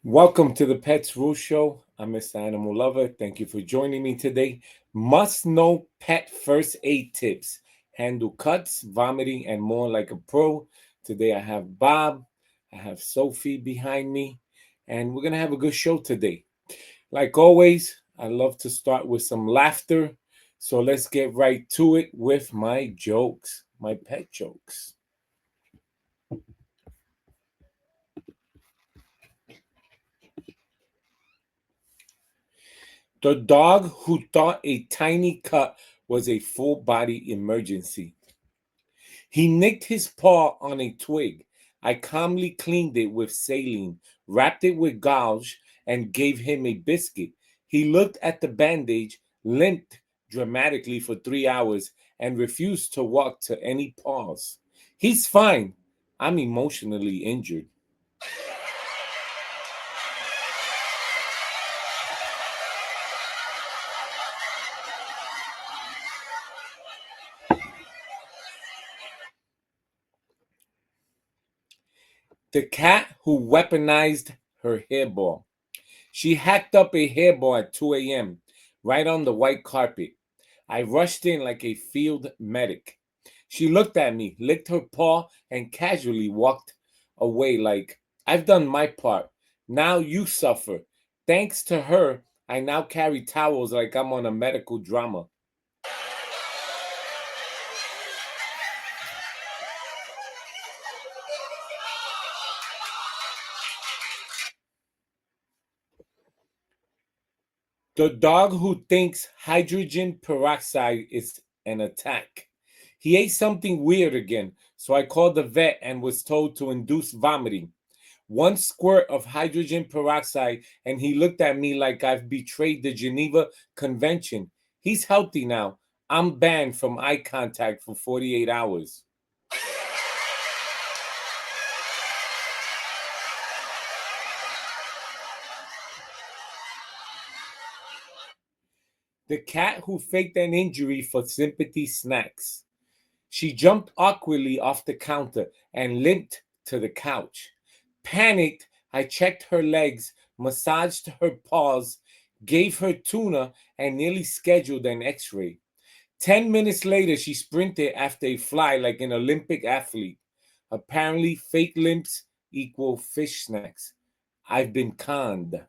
Welcome to the Pets Rule Show. I'm Mr. Animal Lover. Thank you for joining me today. Must know pet first aid tips. Handle cuts, vomiting, and more like a pro. Today I have Bob, I have Sophie behind me, and we're going to have a good show today. Like always, I love to start with some laughter. So let's get right to it with my jokes, my pet jokes. The dog who thought a tiny cut was a full body emergency. He nicked his paw on a twig. I calmly cleaned it with saline, wrapped it with gauze, and gave him a biscuit. He looked at the bandage, limped dramatically for 3 hours, and refused to walk to any pause. He's fine. I'm emotionally injured. The cat who weaponized her hairball. She hacked up a hairball at 2 a.m., right on the white carpet. I rushed in like a field medic. She looked at me, licked her paw, and casually walked away like, I've done my part. Now you suffer. Thanks to her, I now carry towels like I'm on a medical drama. The dog who thinks hydrogen peroxide is an attack. He ate something weird again, so I called the vet and was told to induce vomiting. One squirt of hydrogen peroxide, and he looked at me like I've betrayed the Geneva Convention. He's healthy now. I'm banned from eye contact for 48 hours. The cat who faked an injury for sympathy snacks. She jumped awkwardly off the counter and limped to the couch. Panicked, I checked her legs, massaged her paws, gave her tuna, and nearly scheduled an x ray. 10 minutes later, she sprinted after a fly like an Olympic athlete. Apparently, fake limps equal fish snacks. I've been conned.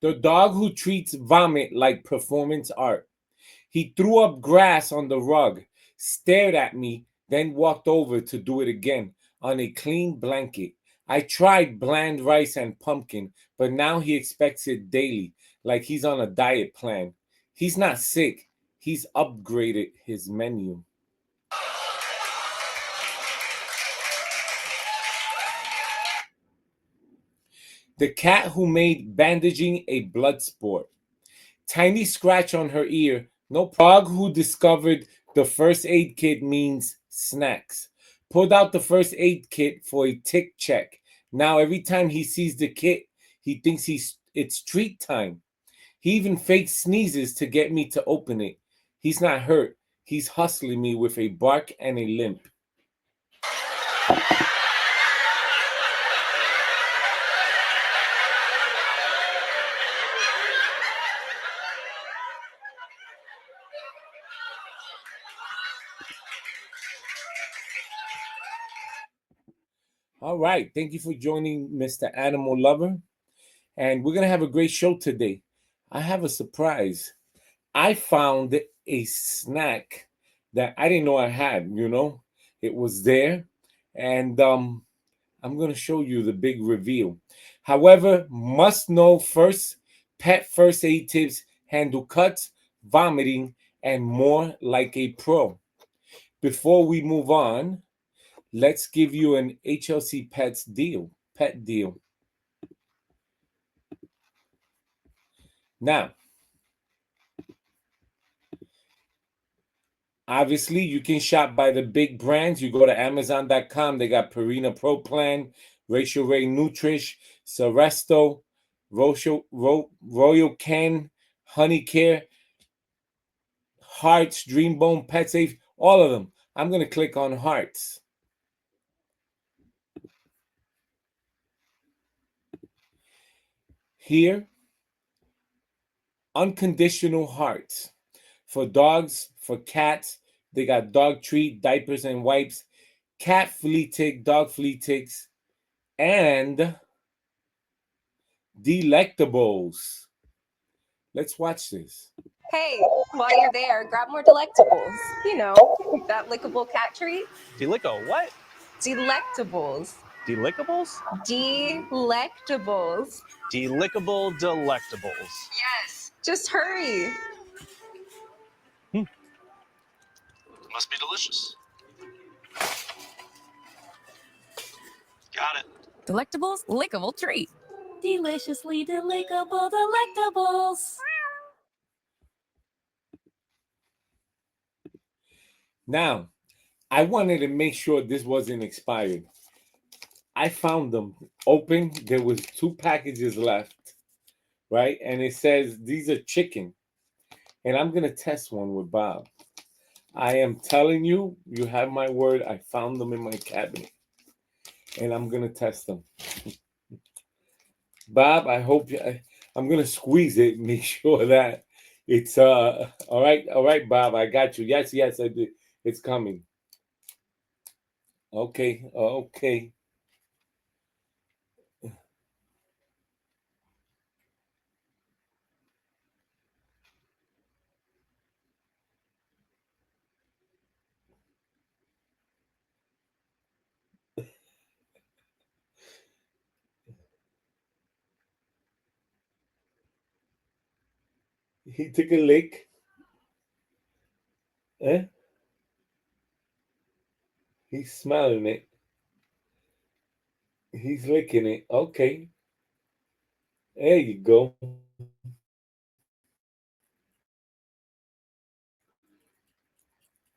The dog who treats vomit like performance art. He threw up grass on the rug, stared at me, then walked over to do it again on a clean blanket. I tried bland rice and pumpkin, but now he expects it daily, like he's on a diet plan. He's not sick, he's upgraded his menu. The cat who made bandaging a blood sport. Tiny scratch on her ear. No dog who discovered the first aid kit means snacks. Pulled out the first aid kit for a tick check. Now every time he sees the kit, he thinks it's treat time. He even fakes sneezes to get me to open it. He's not hurt. He's hustling me with a bark and a limp. All right. Thank you for joining Mr. Animal Lover. And we're going to have a great show today. I have a surprise. I found a snack that I didn't know I had. It was there. And I'm going to show you the big reveal. However, must know first pet first aid tips, handle cuts, vomiting, and more like a pro. Before we move on, let's give you an HLC pet deal. Now, obviously, you can shop by the big brands. You go to Amazon.com. They got Purina Pro Plan, Racial Ray Nutrish, Seresto, Royal Ken, Honey Care, Hearts, Dreambone, Pet Safe, all of them. I'm going to click on Hearts. Here, unconditional hearts. For dogs, for cats, they got dog treat, diapers and wipes, cat flea tick, dog flea ticks, and delectables. Let's watch this. Hey, while you're there, grab more delectables. You know, that lickable cat treat. Delico what? Delectables. Delickables? Delectables. Delickable delectables. Yes. Just hurry. Must be delicious. Got it. Delectables lickable treat. Deliciously delickable delectables. Now, I wanted to make sure this wasn't expired. I found them open. There was 2 packages left, right? And it says these are chicken. And I'm going to test one with Bob. I am telling you, you have my word. I found them in my cabinet. And I'm going to test them. Bob, I hope I'm going to squeeze it, make sure that it's all right, Bob, I got you. Yes, I did. It's coming. Okay. He took a lick. He's smelling it. He's licking it. Okay. There you go.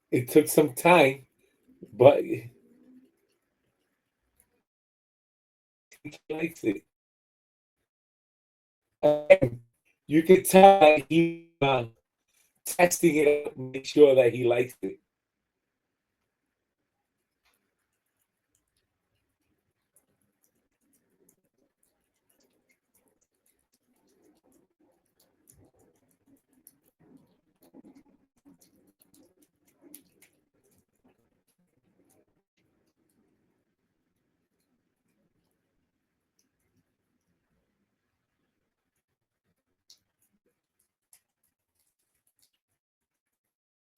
It took some time, but he likes it. You can tell that he testing it out, make sure that he likes it.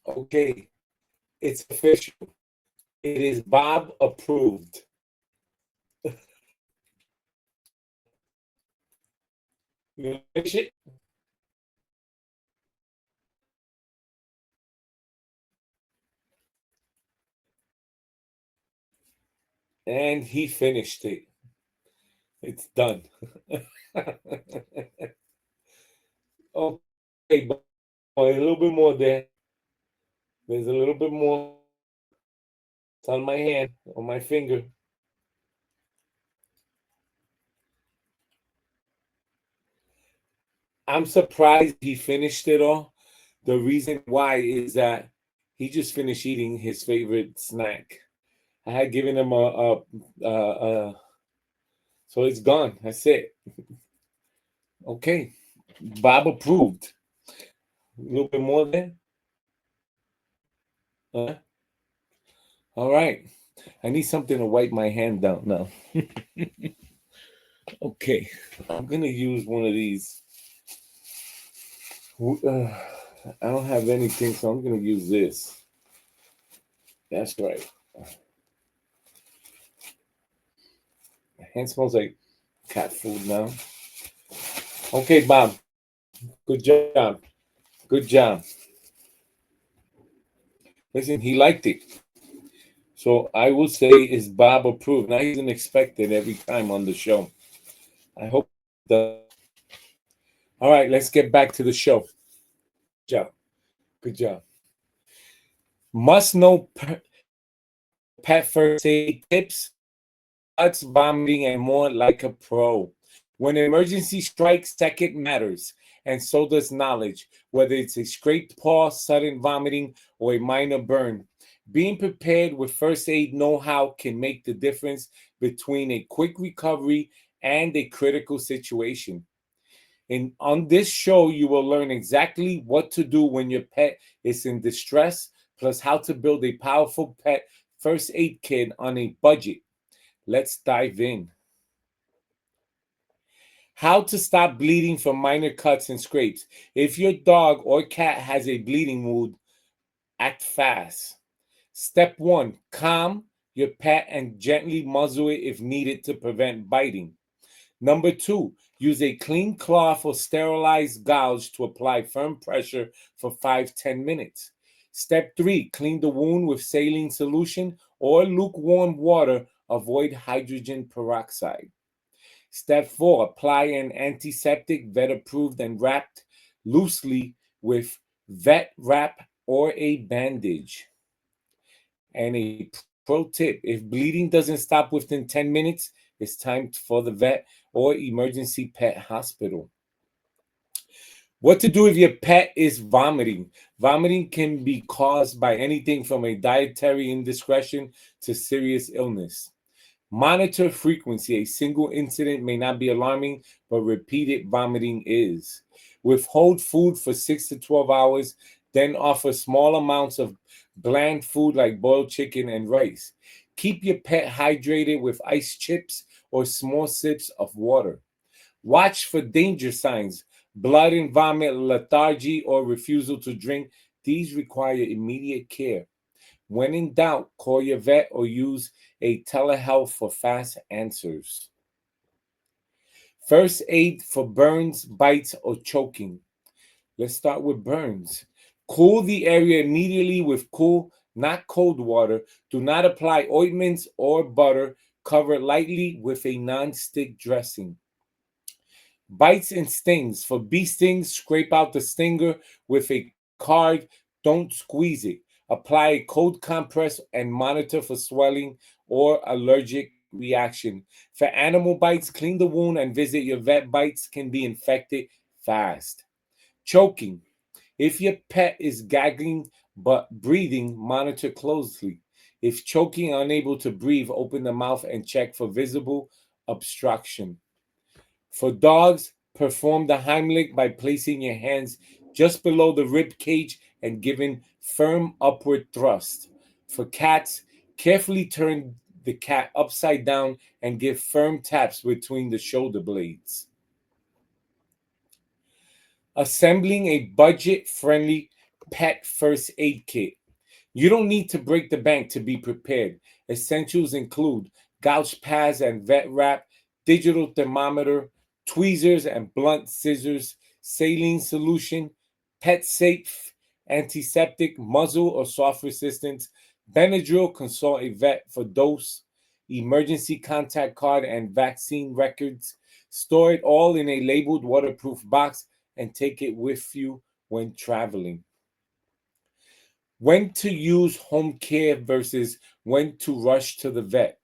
Okay, it's official. It is Bob approved. You finish it? And he finished it. It's done. Okay, but a little bit more there. There's a little bit more. It's on my hand, on my finger. I'm surprised he finished it all. The reason why is that he just finished eating his favorite snack. I had given him so it's gone. That's it. Okay, Bob approved. A little bit more there. All right. I need something to wipe my hand down now. Okay, I'm gonna use one of these. I don't have anything, so I'm gonna use this. That's right. My hand smells like cat food now. Okay, Bob. Good job. Good job. Listen, he liked it. So I will say is Bob approved. Now he's gonna expect it every time on the show. I hope that. All right, let's get back to the show. Good job. Good job. Must know pet first aid tips, cuts, vomiting, and more like a pro. When an emergency strikes, second matters. and so does knowledge, whether it's a scraped paw, sudden vomiting, or a minor burn. Being prepared with first aid know how can make the difference between a quick recovery and a critical situation. And on this show, you will learn exactly what to do when your pet is in distress, plus how to build a powerful pet first aid kit on a budget. Let's dive in. How to stop bleeding from minor cuts and scrapes. If your dog or cat has a bleeding wound, act fast. Step 1, calm your pet and gently muzzle it if needed to prevent biting. Number 2, use a clean cloth or sterilized gauze to apply firm pressure for 5-10 minutes. Step 3, clean the wound with saline solution or lukewarm water. Avoid hydrogen peroxide. Step 4, apply an antiseptic, vet approved and wrapped loosely with vet wrap or a bandage. And a pro tip, if bleeding doesn't stop within 10 minutes, it's time for the vet or emergency pet hospital. What to do if your pet is vomiting? Vomiting can be caused by anything from a dietary indiscretion to serious illness. Monitor frequency. A single incident may not be alarming, but repeated vomiting is. Withhold food for 6 to 12 hours, then offer small amounts of bland food like boiled chicken and rice. Keep your pet hydrated with ice chips or small sips of water. Watch for danger signs, blood and vomit, lethargy, or refusal to drink. These require immediate care. When in doubt, call your vet or use a telehealth for fast answers. First aid for burns, bites, or choking. Let's start with burns. Cool the area immediately with cool, not cold water. Do not apply ointments or butter. Cover lightly with a non-stick dressing. Bites and stings. For bee stings, scrape out the stinger with a card. Don't squeeze it. Apply a cold compress and monitor for swelling or allergic reaction. For animal bites, clean the wound and visit your vet. Bites can be infected fast. Choking. If your pet is gagging but breathing, monitor closely. If choking, unable to breathe, open the mouth and check for visible obstruction. For dogs, perform the Heimlich by placing your hands just below the rib cage and giving firm upward thrust. For cats, carefully turn the cat upside down and give firm taps between the shoulder blades. Assembling a budget-friendly pet first aid kit. You don't need to break the bank to be prepared. Essentials include gouge pads and vet wrap, digital thermometer, tweezers and blunt scissors, saline solution, pet safe, antiseptic, muzzle or soft resistance, Benadryl, consult a vet for dose, emergency contact card, and vaccine records. Store it all in a labeled waterproof box and take it with you when traveling. When to use home care versus when to rush to the vet.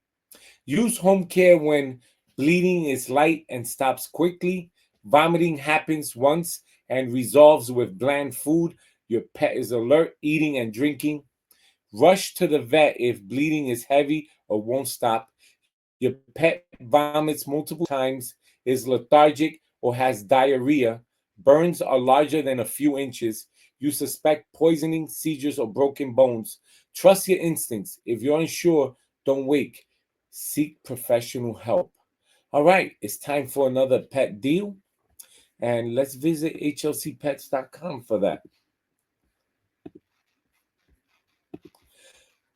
Use home care when bleeding is light and stops quickly, vomiting happens once and resolves with bland food, your pet is alert, eating and drinking. Rush to the vet if bleeding is heavy or won't stop. Your pet vomits multiple times, is lethargic, or has diarrhea. Burns are larger than a few inches. You suspect poisoning, seizures, or broken bones. Trust your instincts. If you're unsure, don't wait. Seek professional help. All right, it's time for another pet deal. And let's visit hlcpets.com for that.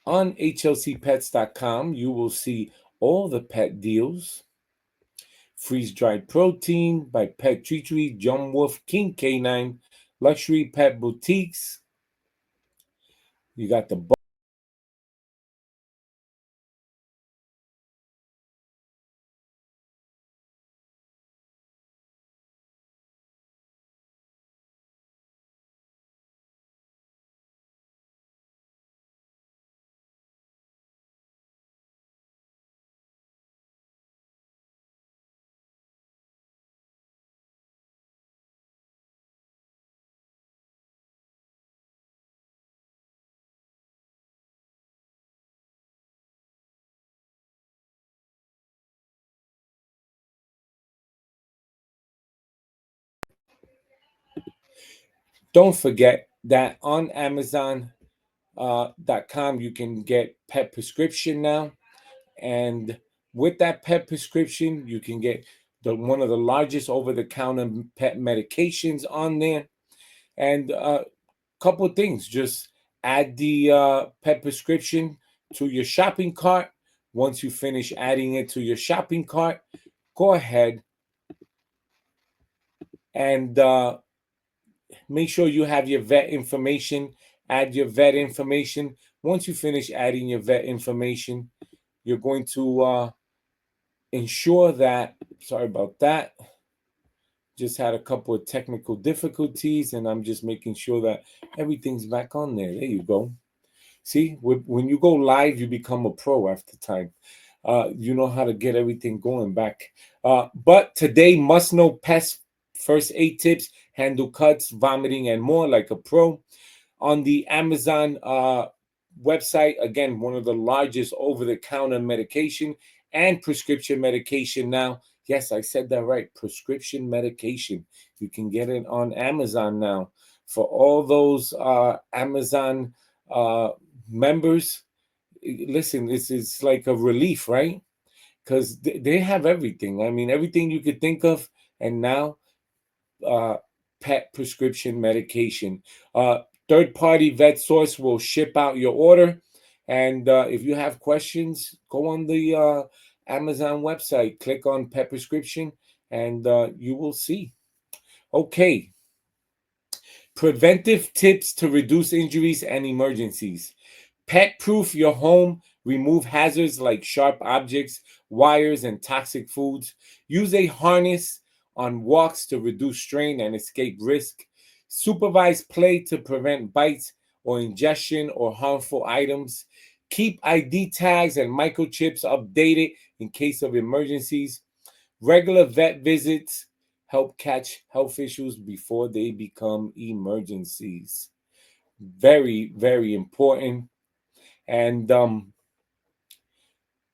On hlcpets.com, you will see all the pet deals. Freeze-dried protein by Pet Treachery, John Wolf, King Canine, luxury pet boutiques. You got the Don't forget that on Amazon.com you can get pet prescription now, and with that pet prescription you can get one of the largest over-the-counter pet medications on there. And couple of things, just add the pet prescription to your shopping cart. Once you finish adding it to your shopping cart, go ahead and make sure you have your vet information. Add your vet information. Once you finish adding your vet information, you're going to ensure that, sorry about that, just had a couple of technical difficulties, and I'm just making sure that everything's back on there. There you go. See, when you go live, you become a pro after time. You know how to get everything going back. But today, must know pest first aid tips, handle cuts, vomiting, and more like a pro. On the Amazon website, again, one of the largest over-the-counter medication and prescription medication now. Yes, I said that right. Prescription medication. You can get it on Amazon now. For all those Amazon members, listen, this is like a relief, right? Because they have everything. I mean, everything you could think of, and now uh, pet prescription medication. Third-party vet source will ship out your order, and if you have questions, go on the Amazon website, click on pet prescription, and you will see. Okay. Preventive tips to reduce injuries and emergencies. Pet proof your home. Remove hazards like sharp objects, wires, and toxic foods. Use a harness on walks to reduce strain and escape risk. Supervise play to prevent bites or ingestion or harmful items. Keep ID tags and microchips updated in case of emergencies. Regular vet visits help catch health issues before they become emergencies. Very, very important. And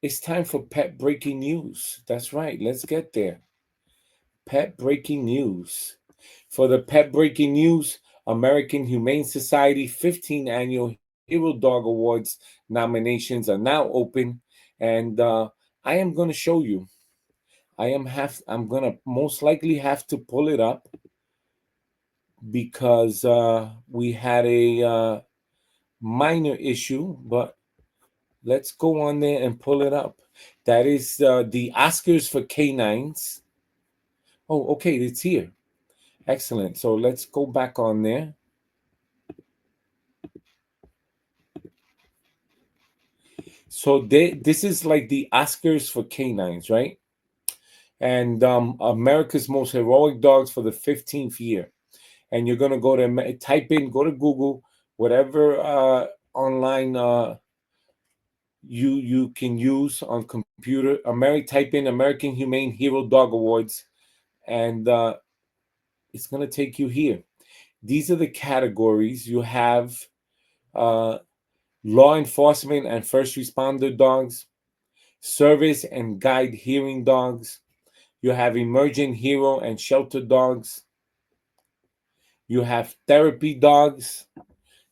it's time for pet breaking news. That's right. Let's get there. Pet breaking news. For the pet breaking news, American Humane Society 15th Annual Hero Dog Awards nominations are now open, and I am going to show you. I'm going to most likely have to pull it up because we had a minor issue, but let's go on there and pull it up. That is the Oscars for canines. Oh, okay, it's here. Excellent. So let's go back on there. So this is like the Oscars for canines, right? And America's Most Heroic Dogs for the 15th year. And you're gonna go to type in, go to Google, whatever online you can use on computer. Type in American Humane Hero Dog Awards, and it's gonna take you here. These are the categories. You have law enforcement and first responder dogs, service and guide hearing dogs. You have emergent hero and shelter dogs. You have therapy dogs.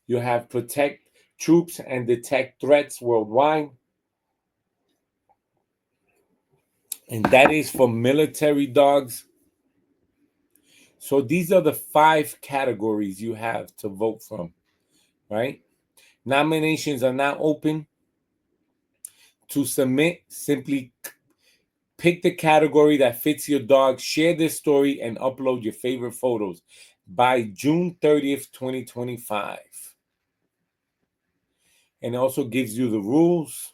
You have protect troops and detect threats worldwide. And that is for military dogs. So these are the 5 categories you have to vote from, right? Nominations are now open. To submit, simply pick the category that fits your dog, share this story, and upload your favorite photos by June 30th, 2025. And it also gives you the rules.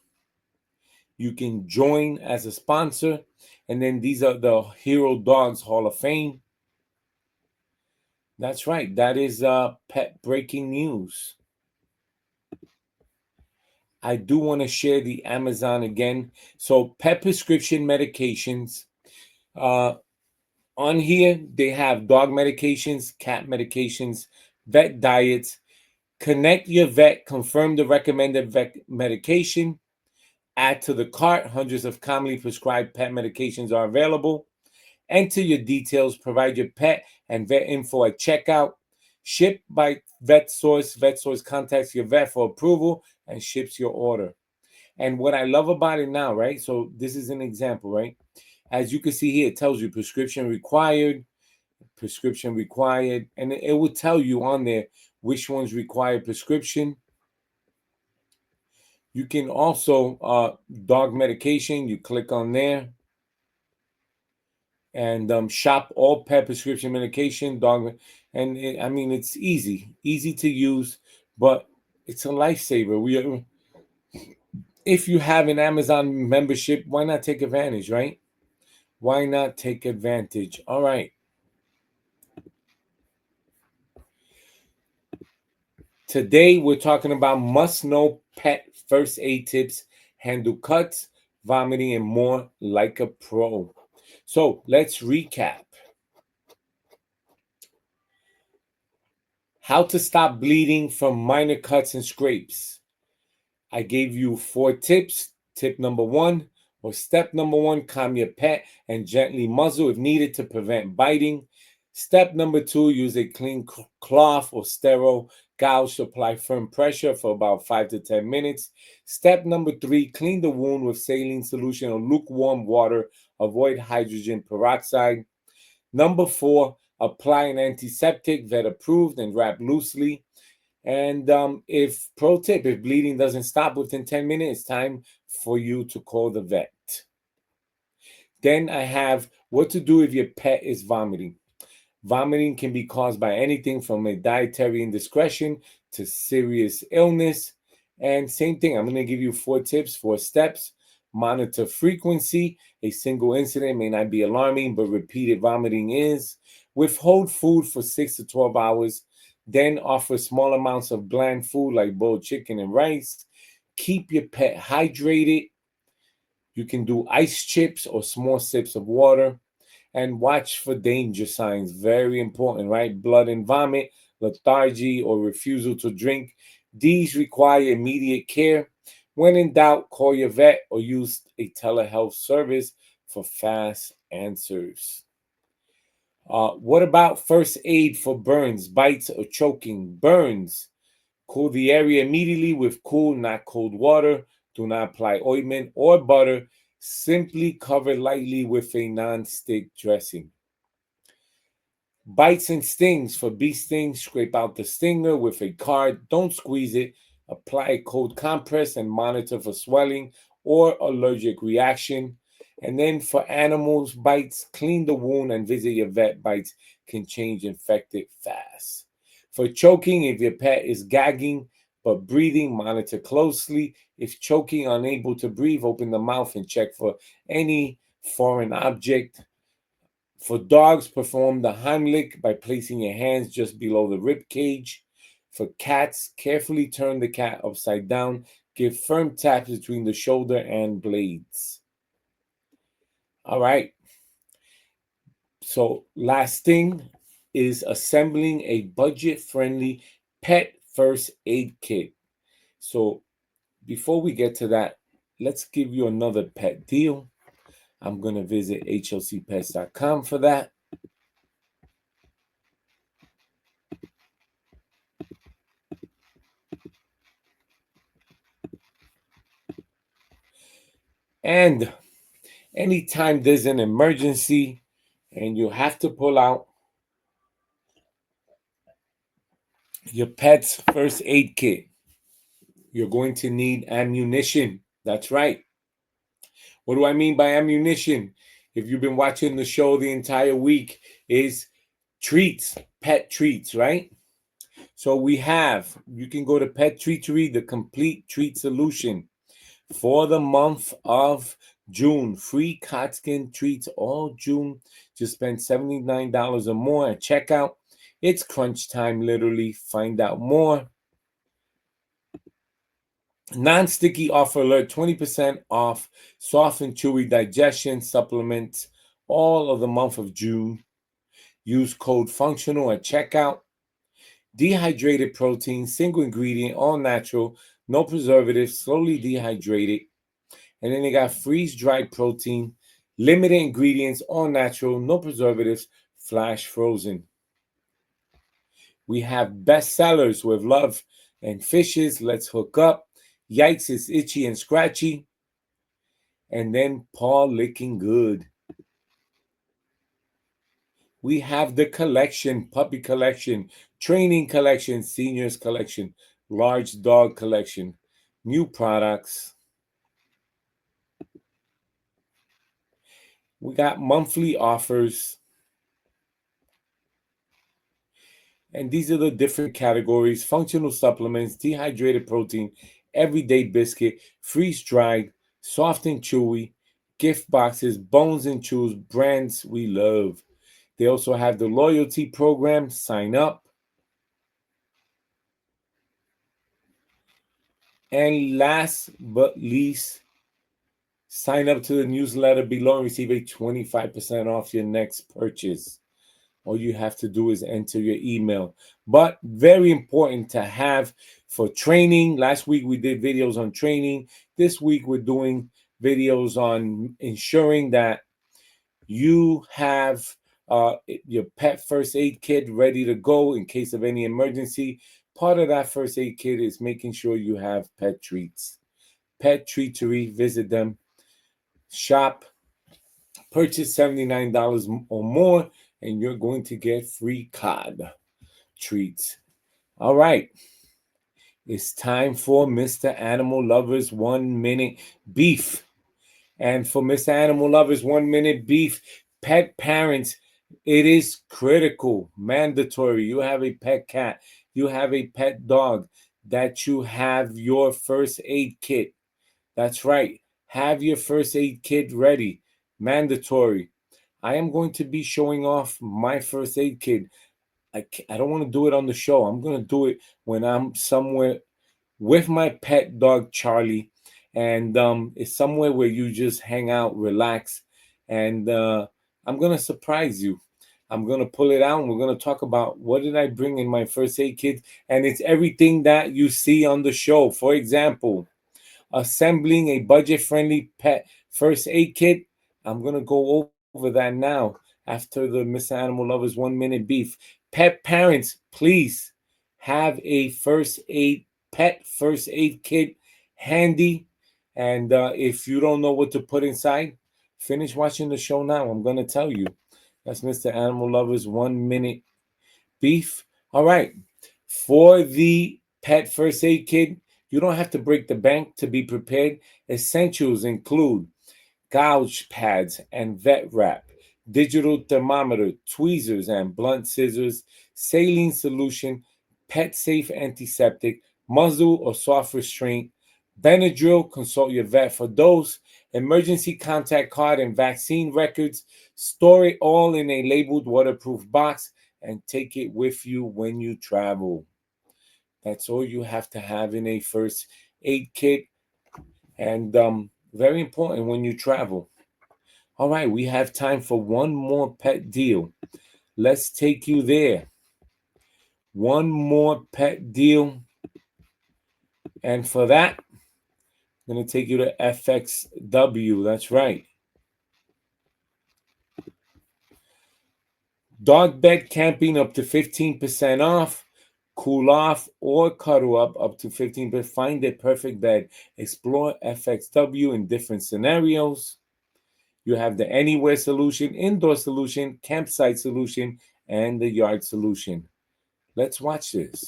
You can join as a sponsor. And then these are the Hero Dogs Hall of Fame. That's right. That is pet breaking news. I do want to share the Amazon again. So pet prescription medications. On here, they have dog medications, cat medications, vet diets. Connect your vet, confirm the recommended vet medication. Add to the cart. Hundreds of commonly prescribed pet medications are available. Enter your details. Provide your pet and vet info at checkout. Shipped by VetSource. VetSource contacts your vet for approval and ships your order. And what I love about it now, right? So this is an example, right? As you can see here, it tells you prescription required, and it will tell you on there which ones require prescription. You can also dog medication. You click on there and shop all pet prescription medication, dog, and I mean it's easy to use, but it's a lifesaver. If you have an Amazon membership, why not take advantage, right? Why not take advantage? All right. Today we're talking about must-know pet first aid tips, handle cuts, vomiting, and more like a pro. So let's recap. How to stop bleeding from minor cuts and scrapes. I gave you 4 tips. Tip number 1, or step number 1, calm your pet and gently muzzle if needed to prevent biting. Step number 2, use a clean cloth or sterile gauze to apply firm pressure for about 5 to 10 minutes. Step number 3, clean the wound with saline solution or lukewarm water. Avoid hydrogen peroxide. Number 4, apply an antiseptic, vet approved, and wrap loosely. And if bleeding doesn't stop within 10 minutes, it's time for you to call the vet. Then I have what to do if your pet is vomiting. Vomiting can be caused by anything from a dietary indiscretion to serious illness. And same thing, I'm going to give you 4 tips, 4 steps. Monitor frequency. A single incident may not be alarming, but repeated vomiting is. Withhold food for 6 to 12 hours. Then offer small amounts of bland food like boiled chicken and rice. Keep your pet hydrated. You can do ice chips or small sips of water. And watch for danger signs. Very important, right? Blood and vomit, lethargy, or refusal to drink. These require immediate care. When in doubt, call your vet or use a telehealth service for fast answers. What about first aid for burns, bites, or choking? Burns. Cool the area immediately with cool, not cold water. Do not apply ointment or butter. Simply cover lightly with a non-stick dressing. Bites and stings. For bee stings, scrape out the stinger with a card. Don't squeeze it. Apply a cold compress and monitor for swelling or allergic reaction. And then for animals' bites, clean the wound and visit your vet. Bites can change infected fast. For choking, if your pet is gagging but breathing, monitor closely. If choking, unable to breathe, open the mouth and check for any foreign object. For dogs, perform the Heimlich by placing your hands just below the rib cage. For cats, carefully turn the cat upside down. Give firm taps between the shoulder and blades. All right. So last thing is assembling a budget-friendly pet first aid kit. So before we get to that, let's give you another pet deal. I'm going to visit hlcpets.com for that. And anytime there's an emergency and you have to pull out your pet's first aid kit, you're going to need ammunition. That's right. What do I mean by ammunition? If you've been watching the show the entire week, is treats, pet treats, right? So you can go to Pet Treatery, the complete treat solution. For the month of June, free Cotskin treats all June. Just spend $79 or more at checkout. It's crunch time, literally. Find out more. Non-sticky offer alert, 20% off soft and chewy digestion supplements all of the month of June. Use code functional at checkout. Dehydrated protein, single ingredient, all natural, no preservatives, slowly dehydrated. And then they got freeze-dried protein, limited ingredients, all natural, no preservatives, flash frozen. We have bestsellers with Love and Fishes, Let's Hook Up, Yikes, It's Itchy and Scratchy, and then Paw Licking Good. We have the collection, puppy collection, training collection, seniors collection, large dog collection, new products. We got monthly offers. And these are the different categories: functional supplements, dehydrated protein, everyday biscuit, freeze-dried, soft and chewy, gift boxes, bones and chews, brands we love. They also have the loyalty program, sign up. And last but least, sign up to the newsletter below and receive a 25% off your next purchase. All you have to do is enter your email. But very important to have for training. Last week we did videos on training. This week we're doing videos on ensuring that you have your pet first aid kit ready to go in case of any emergency. Part of that first aid kit is making sure you have pet treats. Pet Treatery, visit them, shop, purchase $79 or more, and you're going to get free cod treats. All right. It's time for Mr. Animal Lover's 1 Minute Beef. And for Mr. Animal Lover's 1 Minute Beef, pet parents, it is critical, mandatory. You have a pet cat, you have a pet dog, that you have your first aid kit. That's right. Have your first aid kit ready. Mandatory. I am going to be showing off my first aid kit. I don't want to do it on the show. I'm going to do it when I'm somewhere with my pet dog, Charlie. And it's somewhere where you just hang out, relax. And I'm going to surprise you. I'm going to pull it out and we're going to talk about what did I bring in my first aid kit. And it's everything that you see on the show. For example, assembling a budget-friendly pet first aid kit. I'm going to go over that now after the Mr. Animal Lover's 1 Minute Beef. Pet parents, please have a pet first aid kit handy. And if you don't know what to put inside, finish watching the show now. I'm going to tell you. That's Mr. Animal Lover's 1 Minute Beef. All right. For the pet first aid kit, you don't have to break the bank to be prepared. Essentials include gouge pads and vet wrap, digital thermometer, tweezers and blunt scissors, saline solution, pet safe antiseptic, muzzle or soft restraint, Benadryl, consult your vet for dose, emergency contact card and vaccine records. Store it all in a labeled waterproof box and take it with you when you travel. That's all you have to have in a first aid kit. And very important when you travel. All right, we have time for one more pet deal. Let's take you there. One more pet deal. And for that, I'm going to take you to FXW. That's right. Dog bed camping up to 15% off. Cool off or cuddle up to 15%. Find the perfect bed. Explore FXW in different scenarios. You have the anywhere solution, indoor solution, campsite solution, and the yard solution. Let's watch this.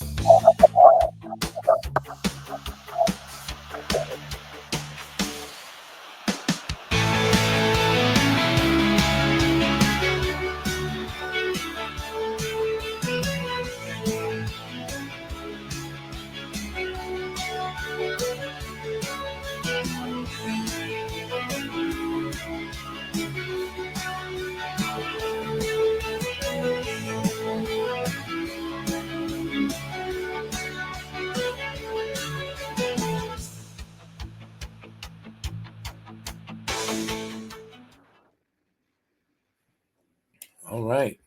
All right.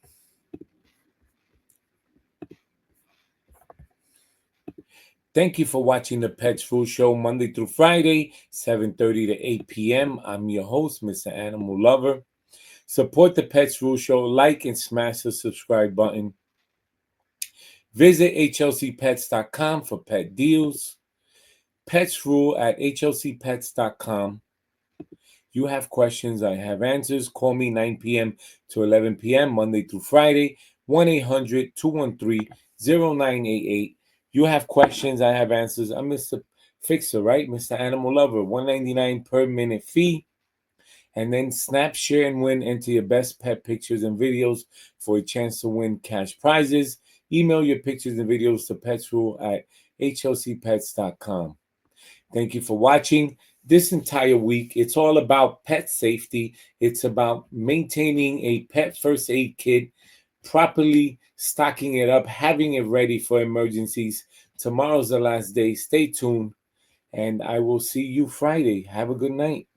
Thank you for watching the Pets Food Show Monday through Friday, 7:30 to 8 p.m. I'm your host, Mr. Animal Lover. Support the Pets Food Show. Like and smash the subscribe button. Visit hlcpets.com for pet deals. Pets rule at hlcpets.com. You have questions, I have answers. Call me 9 p.m. to 11 p.m. Monday through Friday, 1-800-213-0988. You have questions, I have answers. I'm Mr. Fixer, right? Mr. Animal Lover, $1.99 per minute fee. And then snap, share, and win. Enter your best pet pictures and videos for a chance to win cash prizes. Email your pictures and videos to petsrule@hlcpets.com. Thank you for watching this entire week. It's all about pet safety. It's about maintaining a pet first aid kit, properly stocking it up, having it ready for emergencies. Tomorrow's the last day. Stay tuned, and I will see you Friday. Have a good night.